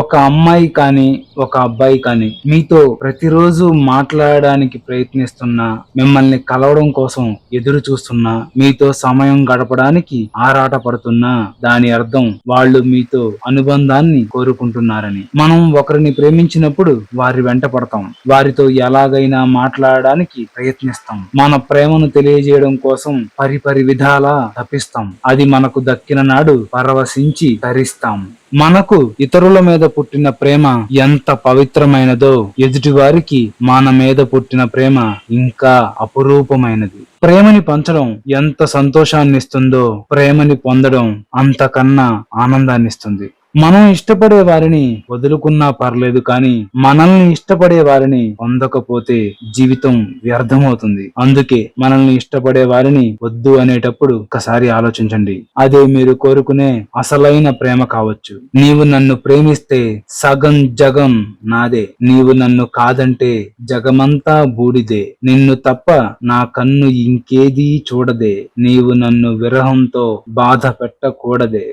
ఒక అమ్మాయి కానీ ఒక అబ్బాయి కానీ మీతో ప్రతిరోజు మాట్లాడడానికి ప్రయత్నిస్తున్నా, మిమ్మల్ని కలవడం కోసం ఎదురు చూస్తున్నా, మీతో సమయం గడపడానికి ఆరాట పడుతున్నా, దాని అర్థం వాళ్ళు మీతో అనుబంధాన్ని కోరుకుంటున్నారని. మనం ఒకరిని ప్రేమించినప్పుడు వారి వెంట పడతాం, వారితో ఎలాగైనా మాట్లాడడానికి ప్రయత్నిస్తాం, మన ప్రేమను తెలియజేయడం కోసం పరిపరి విధాలా తప్పిస్తాం. అది మనకు దక్కిన నాడు పరవశించి ధరిస్తాం. మనకు ఇతరుల మీద పుట్టిన ప్రేమ ఎంత పవిత్రమైనదో ఎదుటివారికి మన మీద పుట్టిన ప్రేమ ఇంకా అపురూపమైనది. ప్రేమని పంచడం ఎంత సంతోషాన్నిస్తుందో ప్రేమని పొందడం అంతకన్నా ఆనందాన్నిస్తుంది. మనం ఇష్టపడే వారిని వదులుకున్నా పర్లేదు, కానీ మనల్ని ఇష్టపడే వారిని పొందకపోతే జీవితం వ్యర్థమవుతుంది. అందుకే మనల్ని ఇష్టపడే వారిని వద్దు అనేటప్పుడు ఒకసారి ఆలోచించండి. అదే మీరు కోరుకునే అసలైన ప్రేమ కావచ్చు. నీవు నన్ను ప్రేమిస్తే సగం జగం నాదే, నీవు నన్ను కాదంటే జగమంతా బూడిదే, నిన్ను తప్ప నా కన్ను ఇంకేదీ చూడదే, నీవు నన్ను విరహంతో బాధ పెట్టకూడదే.